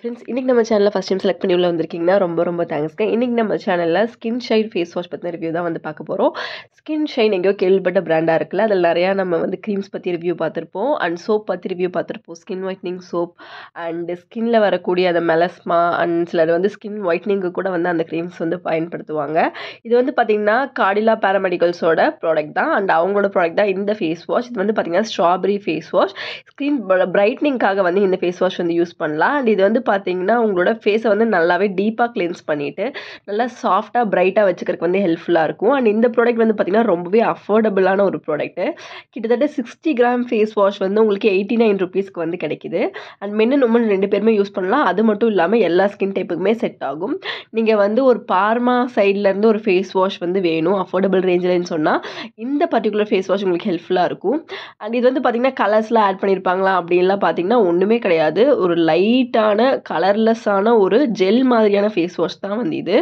Friends, இன்னைக்கு நம்ம சேனலில் ஃபஸ்ட் டைம் செலக்ட் பண்ணி உள்ள வந்திருக்கீங்கன்னா ரொம்ப ரொம்ப தேங்க்ஸ்ங்க. இன்னைக்கு நம்ம சேனலில் ஸ்கின் ஷைன் ஃபேஸ் வாஷ் பற்றின ரிவ்யூ தான் வந்து பார்க்க போகிறோம். ஸ்கின் ஷைன் எங்கேயோ கேள்விப்பட்ட பிராண்டாக இருக்குல்ல, அதில் நிறையா நம்ம வந்து க்ரீம்ஸ் பற்றி ரிவ்யூ பார்த்துருப்போம் அண்ட் சோப் பற்றி ரிவ்யூ பார்த்துருப்போம். ஸ்கின் ஒயிட்னிங் சோப் அண்ட் ஸ்கின்ல வரக்கூடிய அந்த மெலஸ்மா அண்ட் சிலர் வந்து ஸ்கின் ஒயிட்னிங்கு கூட வந்து அந்த க்ரீம்ஸ் வந்து பயன்படுத்துவாங்க. இது வந்து பார்த்திங்கன்னா காடிலா பேராமெடிக்கல்ஸோட ப்ராடக்ட் தான் அண்ட் அவங்களோட ப்ராடக்ட் தான் இந்த ஃபேஸ் வாஷ். இது வந்து பார்த்திங்கன்னா ஸ்ட்ராபெரி ஃபேஸ் வாஷ். ஸ்கின் பிரைட்னிங்காக வந்து இந்த ஃபேஸ் வாஷ் வந்து யூஸ் பண்ணலாம். அண்ட் இது வந்து பார்த்தீங்கன்னா உங்களோட ஃபேஸை வந்து நல்லாவே டீப்பாக கிளென்ஸ் பண்ணிவிட்டு நல்லா சாஃப்டாக பிரைட்டாக வச்சுக்கிறதுக்கு வந்து ஹெல்ப்ஃபுல்லாக இருக்கும். அண்ட் இந்த ப்ராடக்ட் வந்து பார்த்திங்கன்னா ரொம்பவே அஃபோர்டபுளான ஒரு ப்ராடக்ட்டு. கிட்டத்தட்ட 60 கிராம் ஃபேஸ் வாஷ் வந்து உங்களுக்கு 89 ருபீஸ்க்கு வந்து கிடைக்கிது. அண்ட் மென் அண்ட் உமன் 2 பேருமே யூஸ் பண்ணலாம். அது மட்டும் இல்லாமல் எல்லா ஸ்கின் டைப்புக்குமே செட் ஆகும். நீங்கள் வந்து ஒரு பார்மா சைட்லேருந்து ஒரு ஃபேஸ் வாஷ் வந்து வேணும் அஃபோர்டபுள் ரேஞ்சில்னு சொன்னால் இந்த பர்டிகுலர் ஃபேஸ் வாஷ் உங்களுக்கு ஹெல்ப்ஃபுல்லாக இருக்கும். அண்ட் இது வந்து பார்த்திங்கன்னா கலர்ஸ்லாம் ஆட் பண்ணியிருப்பாங்களா அப்படின்லாம் பார்த்திங்கன்னா ஒன்றுமே கிடையாது. ஒரு லைட்டான கலர்லெஸ்ஸான ஒரு ஜெல் மாதிரியான ஃபேஸ் வாஷ் தான் வந்து இது.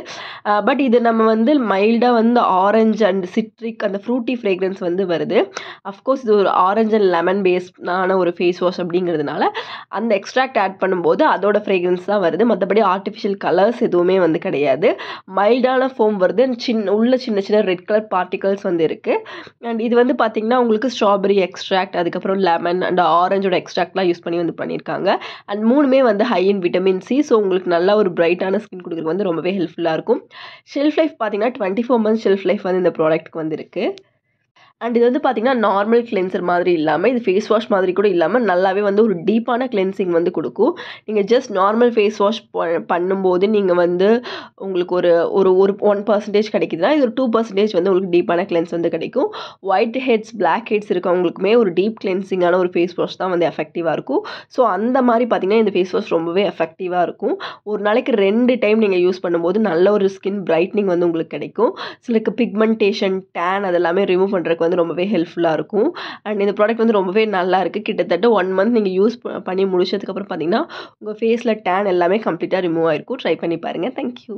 பட் இது நம்ம வந்து மைல்டாக வந்து ஆரஞ்சு அண்ட் சிட்ரிக் அந்த ஃப்ரூட்டி ஃப்ரேக்ரன்ஸ் வந்து வருது. அஃப்கோர்ஸ் இது ஒரு ஆரஞ்சு அண்ட் லெமன் பேஸ்டான ஒரு ஃபேஸ் வாஷ் அப்படிங்கிறதுனால அந்த எக்ஸ்ட்ராக்ட் ஆட் பண்ணும்போது அதோட ஃப்ரேக்ரன்ஸ் தான் வருது. மற்றபடி ஆர்டிஃபிஷியல் கலர்ஸ் எதுவுமே வந்து கிடையாது. மைல்டான ஃபோம் வருது. உள்ள சின்ன சின்ன ரெட் கலர் பார்ட்டிகல்ஸ் வந்து இருக்குது. அண்ட் இது வந்து பார்த்திங்கன்னா உங்களுக்கு ஸ்ட்ராபெரி எக்ஸ்ட்ராக்ட் அதுக்கப்புறம் லெமன் அண்ட் ஆரஞ்சோட எக்ஸ்ட்ராக்ட்லாம் யூஸ் பண்ணி வந்து பண்ணியிருக்காங்க. அண்ட் மூணுமே வந்து ஹை இன் விட்டமின் சி. ஸோ உங்களுக்கு நல்லா ஒரு பிரைட்டான ஸ்கின் கொடுக்குறது வந்து ரொம்பவே ஹெல்ப்ஃபுல்லாக இருக்கும். ஷெல்ஃப் லைஃப் பார்த்தீங்கன்னா 24 months ஷெல்ஃப் லைஃப் வந்து இந்த ப்ராடக்ட்டுக்கு வந்து இருக்குது. அண்ட் இது வந்து பார்த்திங்கன்னா நார்மல் கிளென்சர் மாதிரி இல்லாமல் இது ஃபேஸ் வாஷ் மாதிரி கூட இல்லாமல் நல்லாவே வந்து ஒரு டீப்பான கிளென்சிங் வந்து கொடுக்கும். நீங்கள் ஜஸ்ட் நார்மல் ஃபேஸ் வாஷ் பண்ணும்போது நீங்கள் வந்து உங்களுக்கு ஒரு ஒரு ஒரு 1% கிடைக்குதுன்னா இது ஒரு 2% வந்து உங்களுக்கு டீப்பான கிளென்ஸ் வந்து கிடைக்கும். ஒயிட் ஹெட்ஸ் பிளாக் ஹெட்ஸ் இருக்கவங்களுக்குமே ஒரு டீப் கிளென்சிங்கான ஒரு ஃபேஸ் வாஷ் தான் வந்து எஃபெக்டிவாக இருக்கும். ஸோ அந்த மாதிரி பார்த்திங்கன்னா இந்த ஃபேஸ் வாஷ் ரொம்பவே எஃபெக்டிவாக இருக்கும். ஒரு நாளைக்கு 2 டைம் நீங்கள் யூஸ் பண்ணும்போது நல்ல ஒரு ஸ்கின் பிரைட்னிங் வந்து உங்களுக்கு கிடைக்கும். சிலருக்கு பிக்மெண்டேஷன் டேன் அதெல்லாமே ரிமூவ் பண்ணுறதுக்கு வந்து ரொம்பவே ஹெல்ப்ஃபுல்லாக இருக்கும். அண்ட் இந்த ப்ராடக்ட் வந்து ரொம்பவே நல்லா இருக்குது. கிட்டத்தட்ட 1 month நீங்கள் யூஸ் பண்ணி முடிச்சதுக்கப்புறம் பார்த்தீங்கன்னா உங்கள் ஃபேஸில் டேன் எல்லாமே கம்ப்ளீட்டாக ரிமூவ் ஆகிருக்கும். ட்ரை பண்ணி பாருங்கள். தேங்க்யூ.